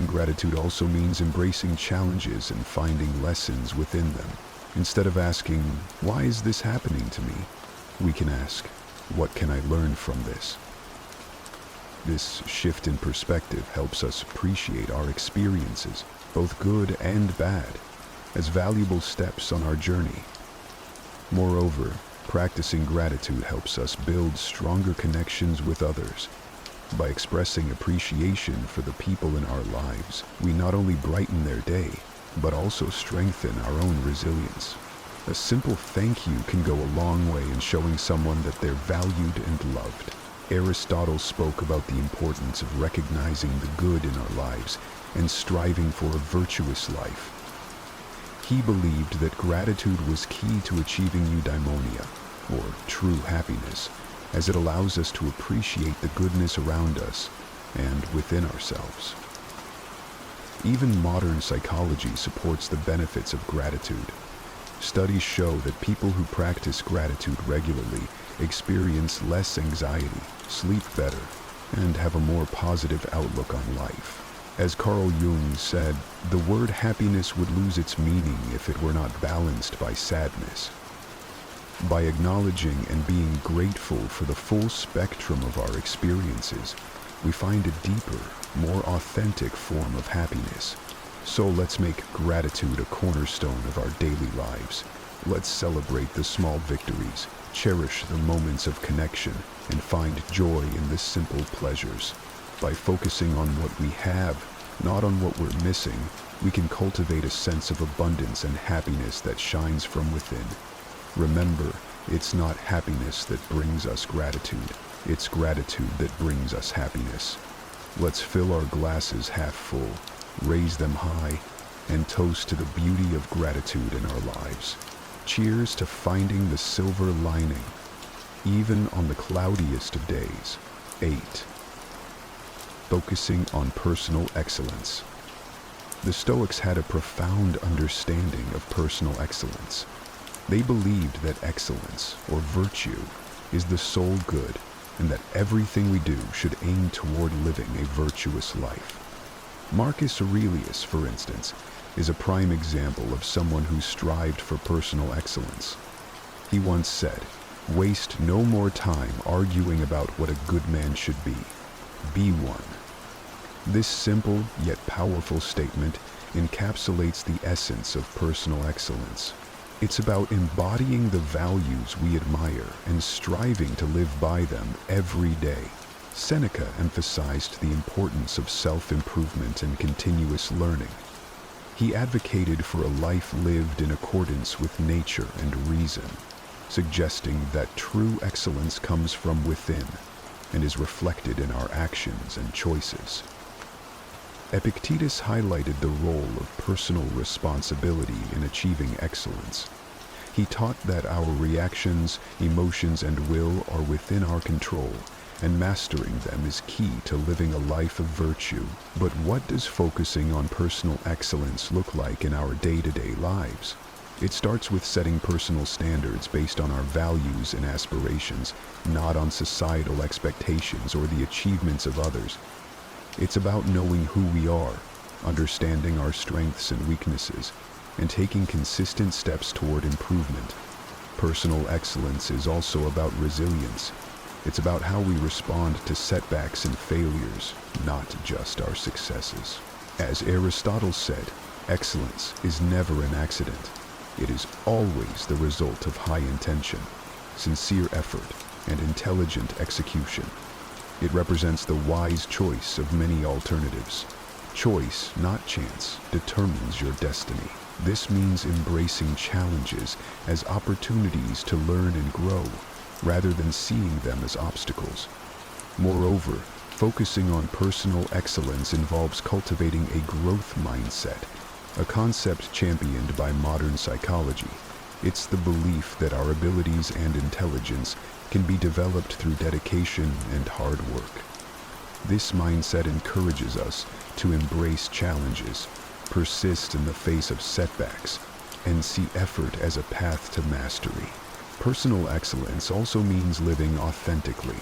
Gratitude also means embracing challenges and finding lessons within them. Instead of asking, "Why is this happening to me?" we can ask, "What can I learn from this?" This shift in perspective helps us appreciate our experiences, both good and bad, as valuable steps on our journey. Moreover, practicing gratitude helps us build stronger connections with others. By expressing appreciation for the people in our lives, we not only brighten their day, but also strengthen our own resilience. A simple thank you can go a long way in showing someone that they're valued and loved. Aristotle spoke about the importance of recognizing the good in our lives and striving for a virtuous life. He believed that gratitude was key to achieving eudaimonia, or true happiness, as it allows us to appreciate the goodness around us and within ourselves. Even modern psychology supports the benefits of gratitude. Studies show that people who practice gratitude regularly experience less anxiety, sleep better, and have a more positive outlook on life. As Carl Jung said, the word happiness would lose its meaning if it were not balanced by sadness. By acknowledging and being grateful for the full spectrum of our experiences, we find a deeper, more authentic form of happiness. So let's make gratitude a cornerstone of our daily lives. Let's celebrate the small victories, cherish the moments of connection, and find joy in the simple pleasures. By focusing on what we have, not on what we're missing, we can cultivate a sense of abundance and happiness that shines from within. Remember, it's not happiness that brings us gratitude. It's gratitude that brings us happiness. Let's fill our glasses half full, raise them high, and toast to the beauty of gratitude in our lives. Cheers to finding the silver lining, even on the cloudiest of days. 8. Focusing on personal excellence. The Stoics had a profound understanding of personal excellence. They believed that excellence, or virtue, is the sole good, and that everything we do should aim toward living a virtuous life. Marcus Aurelius, for instance, is a prime example of someone who strived for personal excellence. He once said, "Waste no more time arguing about what a good man should be. Be one." This simple yet powerful statement encapsulates the essence of personal excellence. It's about embodying the values we admire and striving to live by them every day. Seneca emphasized the importance of self-improvement and continuous learning. He advocated for a life lived in accordance with nature and reason, suggesting that true excellence comes from within and is reflected in our actions and choices. Epictetus highlighted the role of personal responsibility in achieving excellence. He taught that our reactions, emotions, and will are within our control, and mastering them is key to living a life of virtue. But what does focusing on personal excellence look like in our day-to-day lives? It starts with setting personal standards based on our values and aspirations, not on societal expectations or the achievements of others. It's about knowing who we are, understanding our strengths and weaknesses, and taking consistent steps toward improvement. Personal excellence is also about resilience. It's about how we respond to setbacks and failures, not just our successes. As Aristotle said, excellence is never an accident. It is always the result of high intention, sincere effort, and intelligent execution. It represents the wise choice of many alternatives. Choice, not chance, determines your destiny. This means embracing challenges as opportunities to learn and grow, rather than seeing them as obstacles. Moreover, focusing on personal excellence involves cultivating a growth mindset, a concept championed by modern psychology. It's the belief that our abilities and intelligence can be developed through dedication and hard work. This mindset encourages us to embrace challenges, persist in the face of setbacks, and see effort as a path to mastery. Personal excellence also means living authentically.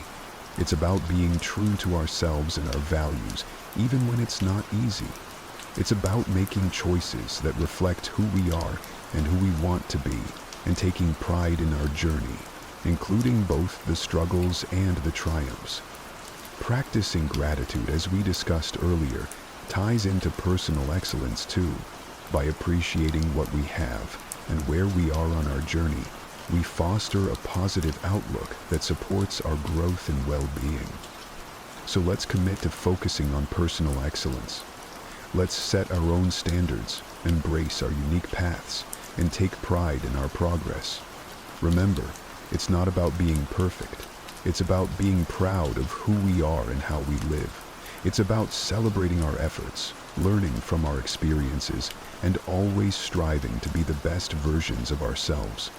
It's about being true to ourselves and our values, even when it's not easy. It's about making choices that reflect who we are and who we want to be, and taking pride in our journey, including both the struggles and the triumphs. Practicing gratitude, as we discussed earlier, ties into personal excellence too. By appreciating what we have and where we are on our journey, we foster a positive outlook that supports our growth and well-being. So let's commit to focusing on personal excellence. Let's set our own standards, embrace our unique paths, and take pride in our progress. Remember, it's not about being perfect. It's about being proud of who we are and how we live. It's about celebrating our efforts, learning from our experiences, and always striving to be the best versions of ourselves.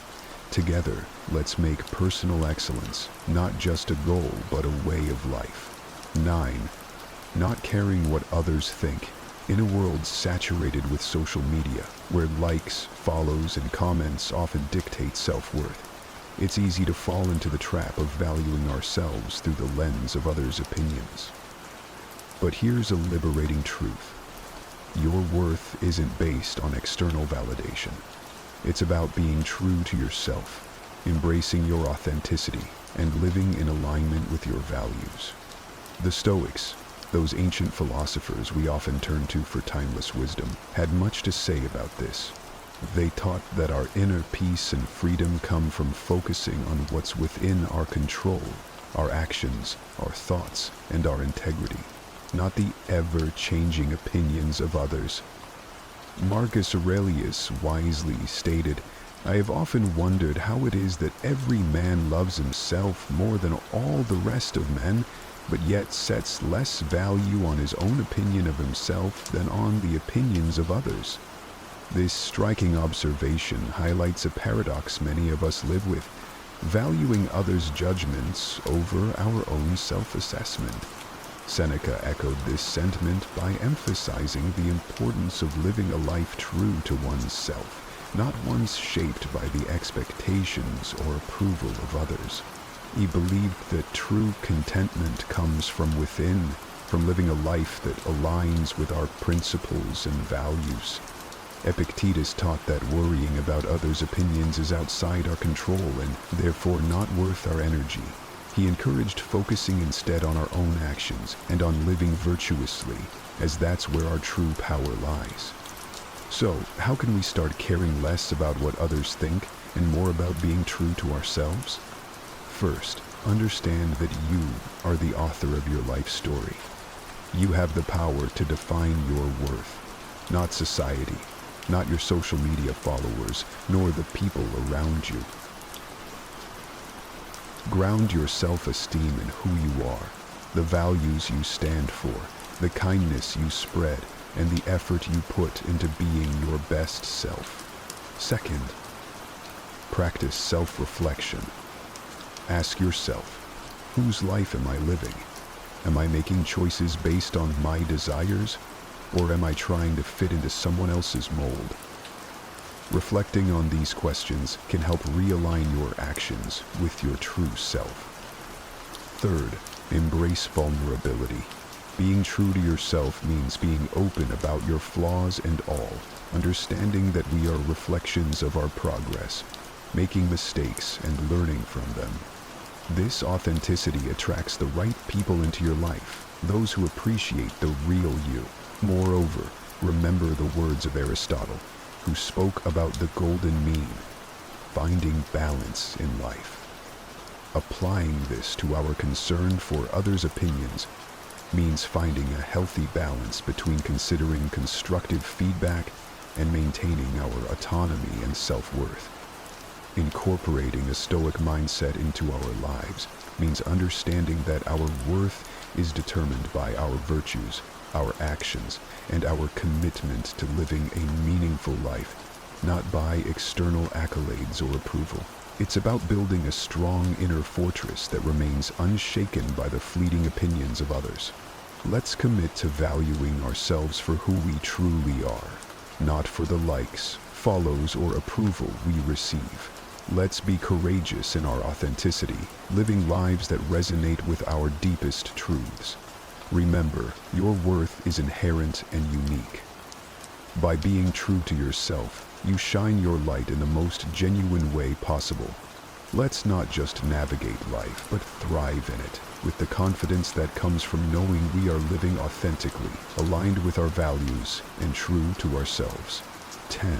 Together, let's make personal excellence not just a goal, but a way of life. 9. Not caring what others think. In a world saturated with social media, where likes, follows, and comments often dictate self-worth, it's easy to fall into the trap of valuing ourselves through the lens of others' opinions. But here's a liberating truth. Your worth isn't based on external validation. It's about being true to yourself, embracing your authenticity, and living in alignment with your values. The Stoics, those ancient philosophers we often turn to for timeless wisdom, had much to say about this. They taught that our inner peace and freedom come from focusing on what's within our control, our actions, our thoughts, and our integrity, not the ever-changing opinions of others. Marcus Aurelius wisely stated, "I have often wondered how it is that every man loves himself more than all the rest of men, but yet sets less value on his own opinion of himself than on the opinions of others." This striking observation highlights a paradox many of us live with, valuing others' judgments over our own self-assessment. Seneca echoed this sentiment by emphasizing the importance of living a life true to one's self, not one shaped by the expectations or approval of others. He believed that true contentment comes from within, from living a life that aligns with our principles and values. Epictetus taught that worrying about others' opinions is outside our control and therefore not worth our energy. He encouraged focusing instead on our own actions and on living virtuously, as that's where our true power lies. So, how can we start caring less about what others think and more about being true to ourselves? First, understand that you are the author of your life story. You have the power to define your worth, not society, not your social media followers, nor the people around you. Ground your self-esteem in who you are, the values you stand for, the kindness you spread, and the effort you put into being your best self. Second, practice self-reflection. Ask yourself, whose life am I living? Am I making choices based on my desires? Or am I trying to fit into someone else's mold? Reflecting on these questions can help realign your actions with your true self. Third, embrace vulnerability. Being true to yourself means being open about your flaws and all, understanding that we are reflections of our progress, making mistakes and learning from them. This authenticity attracts the right people into your life, those who appreciate the real you. Moreover, remember the words of Aristotle, who spoke about the golden mean, finding balance in life. Applying this to our concern for others' opinions means finding a healthy balance between considering constructive feedback and maintaining our autonomy and self-worth. Incorporating a Stoic mindset into our lives means understanding that our worth is determined by our virtues, our actions, and our commitment to living a meaningful life, not by external accolades or approval. It's about building a strong inner fortress that remains unshaken by the fleeting opinions of others. Let's commit to valuing ourselves for who we truly are, not for the likes, follows, or approval we receive. Let's be courageous in our authenticity, living lives that resonate with our deepest truths. Remember, your worth is inherent and unique. By being true to yourself, you shine your light in the most genuine way possible. Let's not just navigate life, but thrive in it, with the confidence that comes from knowing we are living authentically, aligned with our values, and true to ourselves. 10.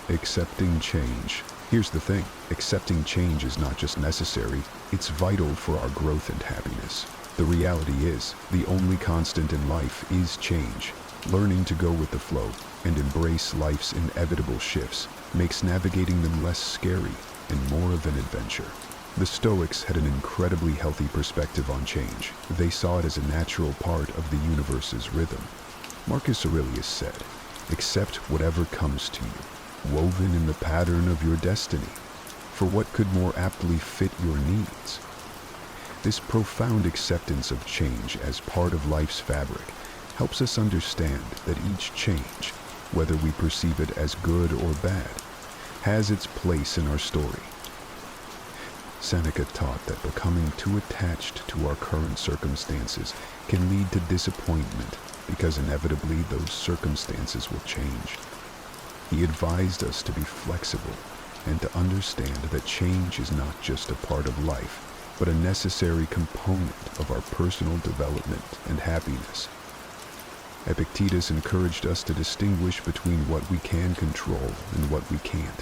Accepting change. Here's the thing, accepting change is not just necessary, it's vital for our growth and happiness. The reality is, the only constant in life is change. Learning to go with the flow and embrace life's inevitable shifts makes navigating them less scary and more of an adventure. The Stoics had an incredibly healthy perspective on change. They saw it as a natural part of the universe's rhythm. Marcus Aurelius said, "Accept whatever comes to you, woven in the pattern of your destiny, for what could more aptly fit your needs?" This profound acceptance of change as part of life's fabric helps us understand that each change, whether we perceive it as good or bad, has its place in our story. Seneca taught that becoming too attached to our current circumstances can lead to disappointment because inevitably those circumstances will change. He advised us to be flexible and to understand that change is not just a part of life, but a necessary component of our personal development and happiness. Epictetus encouraged us to distinguish between what we can control and what we can't.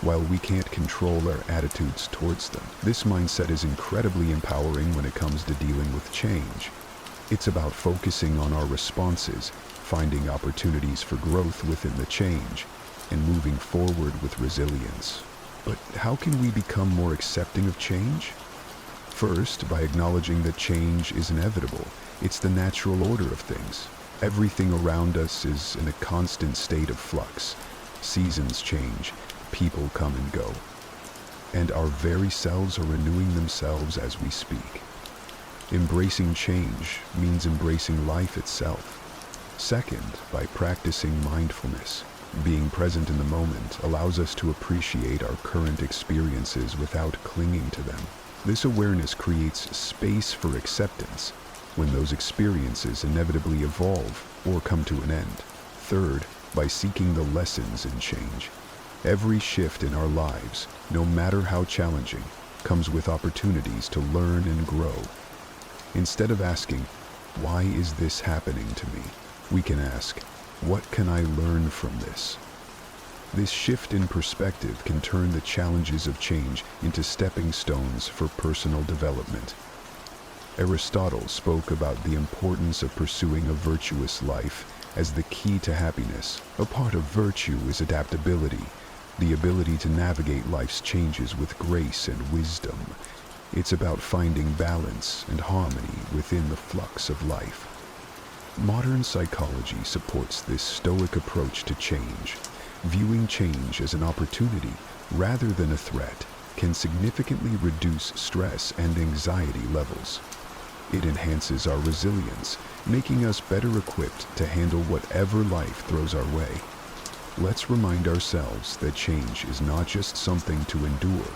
While we can't control our attitudes towards them, this mindset is incredibly empowering when it comes to dealing with change. It's about focusing on our responses, finding opportunities for growth within the change, and moving forward with resilience. But how can we become more accepting of change? First, by acknowledging that change is inevitable. It's the natural order of things. Everything around us is in a constant state of flux. Seasons change, people come and go, and our very selves are renewing themselves as we speak. Embracing change means embracing life itself. Second, by practicing mindfulness, being present in the moment allows us to appreciate our current experiences without clinging to them. This awareness creates space for acceptance when those experiences inevitably evolve or come to an end. Third, by seeking the lessons in change. Every shift in our lives, no matter how challenging, comes with opportunities to learn and grow. Instead of asking, "Why is this happening to me?" we can ask, "What can I learn from this?" This shift in perspective can turn the challenges of change into stepping stones for personal development. Aristotle spoke about the importance of pursuing a virtuous life as the key to happiness. A part of virtue is adaptability, the ability to navigate life's changes with grace and wisdom. It's about finding balance and harmony within the flux of life. Modern psychology supports this Stoic approach to change. Viewing change as an opportunity rather than a threat can significantly reduce stress and anxiety levels. It enhances our resilience, making us better equipped to handle whatever life throws our way. Let's remind ourselves that change is not just something to endure,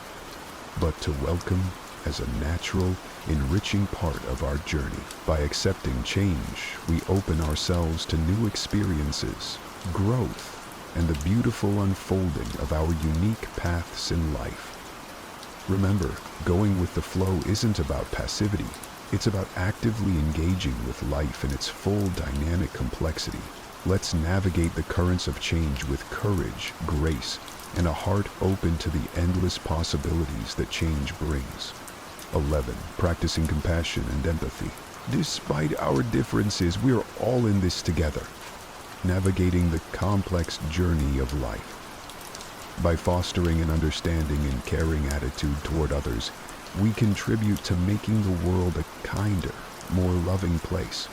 but to welcome as a natural, enriching part of our journey. By accepting change, we open ourselves to new experiences, growth, and the beautiful unfolding of our unique paths in life. Remember, going with the flow isn't about passivity. It's about actively engaging with life in its full dynamic complexity. Let's navigate the currents of change with courage, grace, and a heart open to the endless possibilities that change brings. 11. Practicing compassion and empathy. Despite our differences, we are all in this together, navigating the complex journey of life. By fostering an understanding and caring attitude toward others, we contribute to making the world a kinder, more loving place.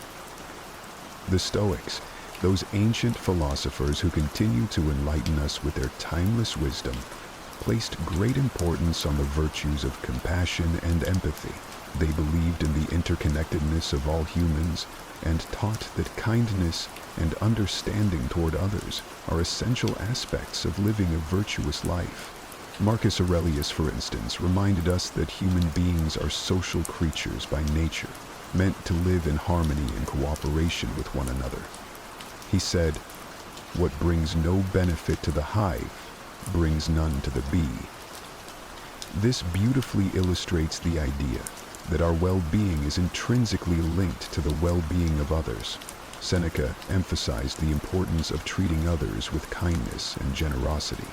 The Stoics, those ancient philosophers who continue to enlighten us with their timeless wisdom, placed great importance on the virtues of compassion and empathy. They believed in the interconnectedness of all humans and taught that kindness and understanding toward others are essential aspects of living a virtuous life. Marcus Aurelius, for instance, reminded us that human beings are social creatures by nature, meant to live in harmony and cooperation with one another. He said, "What brings no benefit to the hive brings none to the bee." This beautifully illustrates the idea that our well-being is intrinsically linked to the well-being of others. Seneca emphasized the importance of treating others with kindness and generosity.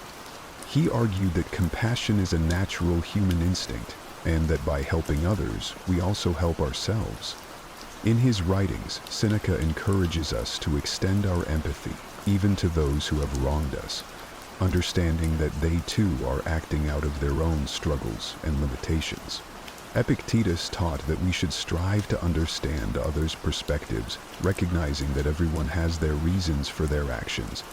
He argued that compassion is a natural human instinct, and that by helping others, we also help ourselves. In his writings, Seneca encourages us to extend our empathy even to those who have wronged us, understanding that they too are acting out of their own struggles and limitations. Epictetus taught that we should strive to understand others' perspectives, recognizing that everyone has their reasons for their actions.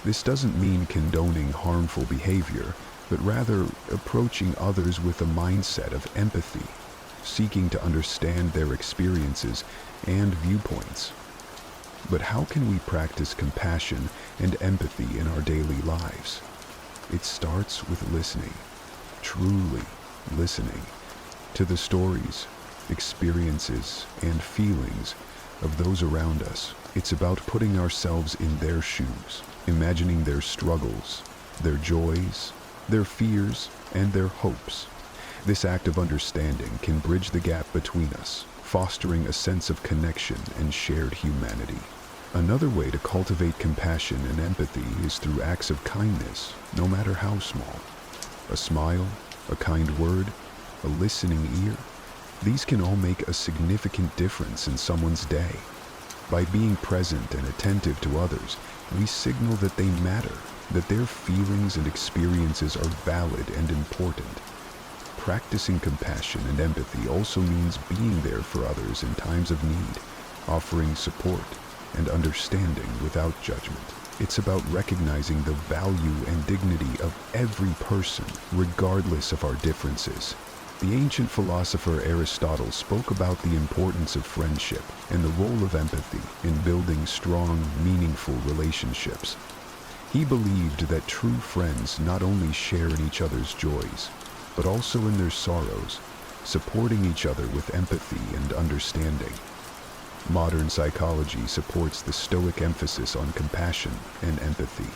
This doesn't mean condoning harmful behavior, but rather approaching others with a mindset of empathy, seeking to understand their experiences and viewpoints. But how can we practice compassion and empathy in our daily lives? It starts with listening, truly listening, to the stories, experiences, and feelings of those around us. It's about putting ourselves in their shoes, imagining their struggles, their joys, their fears, and their hopes. This act of understanding can bridge the gap between us, fostering a sense of connection and shared humanity. Another way to cultivate compassion and empathy is through acts of kindness, no matter how small. A smile, a kind word, a listening ear. These can all make a significant difference in someone's day. By being present and attentive to others, we signal that they matter, that their feelings and experiences are valid and important. Practicing compassion and empathy also means being there for others in times of need, offering support and understanding without judgment. It's about recognizing the value and dignity of every person, regardless of our differences. The ancient philosopher Aristotle spoke about the importance of friendship and the role of empathy in building strong, meaningful relationships. He believed that true friends not only share in each other's joys, but also in their sorrows, supporting each other with empathy and understanding. Modern psychology supports the Stoic emphasis on compassion and empathy,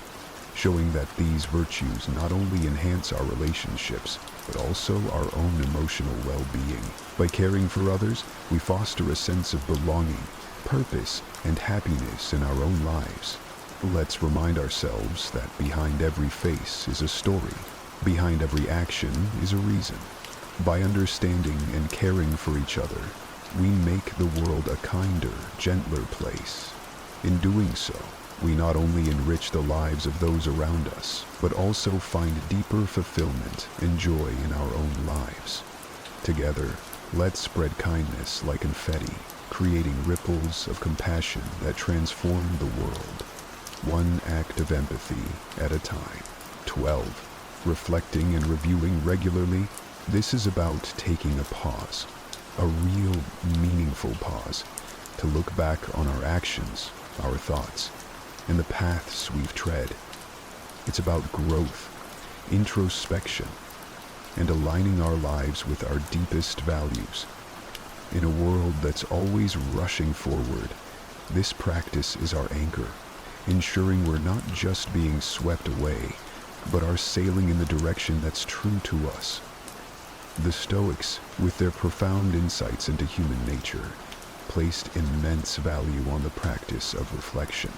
showing that these virtues not only enhance our relationships, but also our own emotional well-being. By caring for others, we foster a sense of belonging, purpose, and happiness in our own lives. Let's remind ourselves that behind every face is a story. Behind every action is a reason. By understanding and caring for each other, we make the world a kinder, gentler place. In doing so, we not only enrich the lives of those around us, but also find deeper fulfillment and joy in our own lives. Together, let's spread kindness like confetti, creating ripples of compassion that transform the world, one act of empathy at a time. 12. Reflecting and reviewing regularly. This is about taking a pause, a real, meaningful pause, to look back on our actions, our thoughts, and the paths we've tread. It's about growth, introspection, and aligning our lives with our deepest values. In a world that's always rushing forward, this practice is our anchor, ensuring we're not just being swept away, but are sailing in the direction that's true to us. The Stoics, with their profound insights into human nature, placed immense value on the practice of reflection.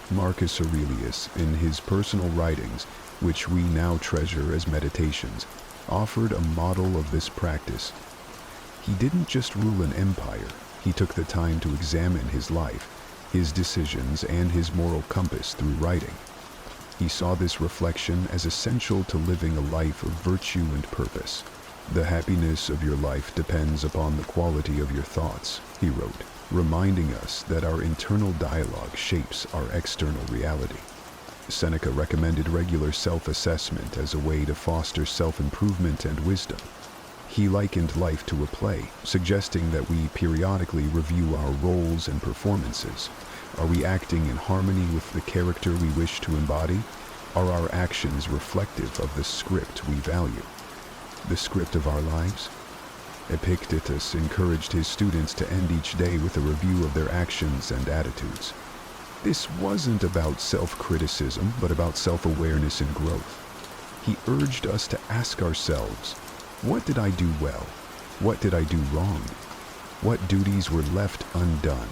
Marcus Aurelius, in his personal writings, which we now treasure as meditations, offered a model of this practice. He didn't just rule an empire, he took the time to examine his life, his decisions, and his moral compass through writing. He saw this reflection as essential to living a life of virtue and purpose. The happiness of your life depends upon the quality of your thoughts, he wrote, reminding us that our internal dialogue shapes our external reality. Seneca recommended regular self-assessment as a way to foster self-improvement and wisdom. He likened life to a play, suggesting that we periodically review our roles and performances. Are we acting in harmony with the character we wish to embody? Are our actions reflective of the script we value? The script of our lives? Epictetus encouraged his students to end each day with a review of their actions and attitudes. This wasn't about self-criticism, but about self-awareness and growth. He urged us to ask ourselves, what did I do well? What did I do wrong? What duties were left undone?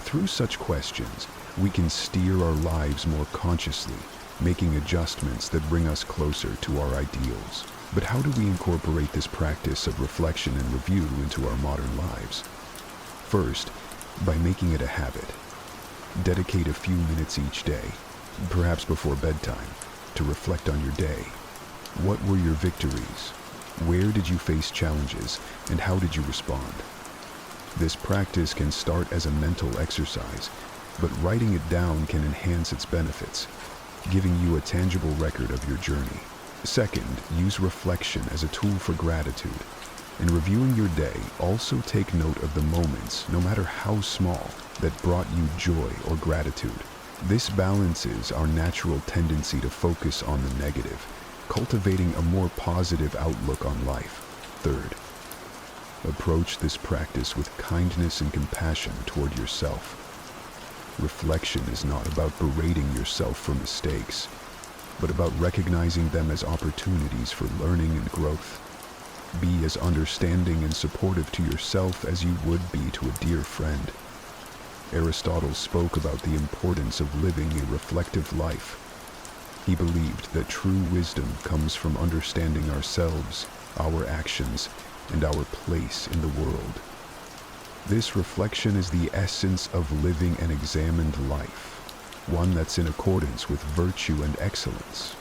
Through such questions, we can steer our lives more consciously, making adjustments that bring us closer to our ideals. But how do we incorporate this practice of reflection and review into our modern lives? First, by making it a habit. Dedicate a few minutes each day, perhaps before bedtime, to reflect on your day. What were your victories? Where did you face challenges, and how did you respond? This practice can start as a mental exercise, but writing it down can enhance its benefits, giving you a tangible record of your journey. Second, use reflection as a tool for gratitude. In reviewing your day, also take note of the moments, no matter how small, that brought you joy or gratitude. This balances our natural tendency to focus on the negative, cultivating a more positive outlook on life. Third, approach this practice with kindness and compassion toward yourself. Reflection is not about berating yourself for mistakes, but about recognizing them as opportunities for learning and growth. Be as understanding and supportive to yourself as you would be to a dear friend. Aristotle spoke about the importance of living a reflective life. He believed that true wisdom comes from understanding ourselves, our actions, and our place in the world. This reflection is the essence of living an examined life, one that's in accordance with virtue and excellence.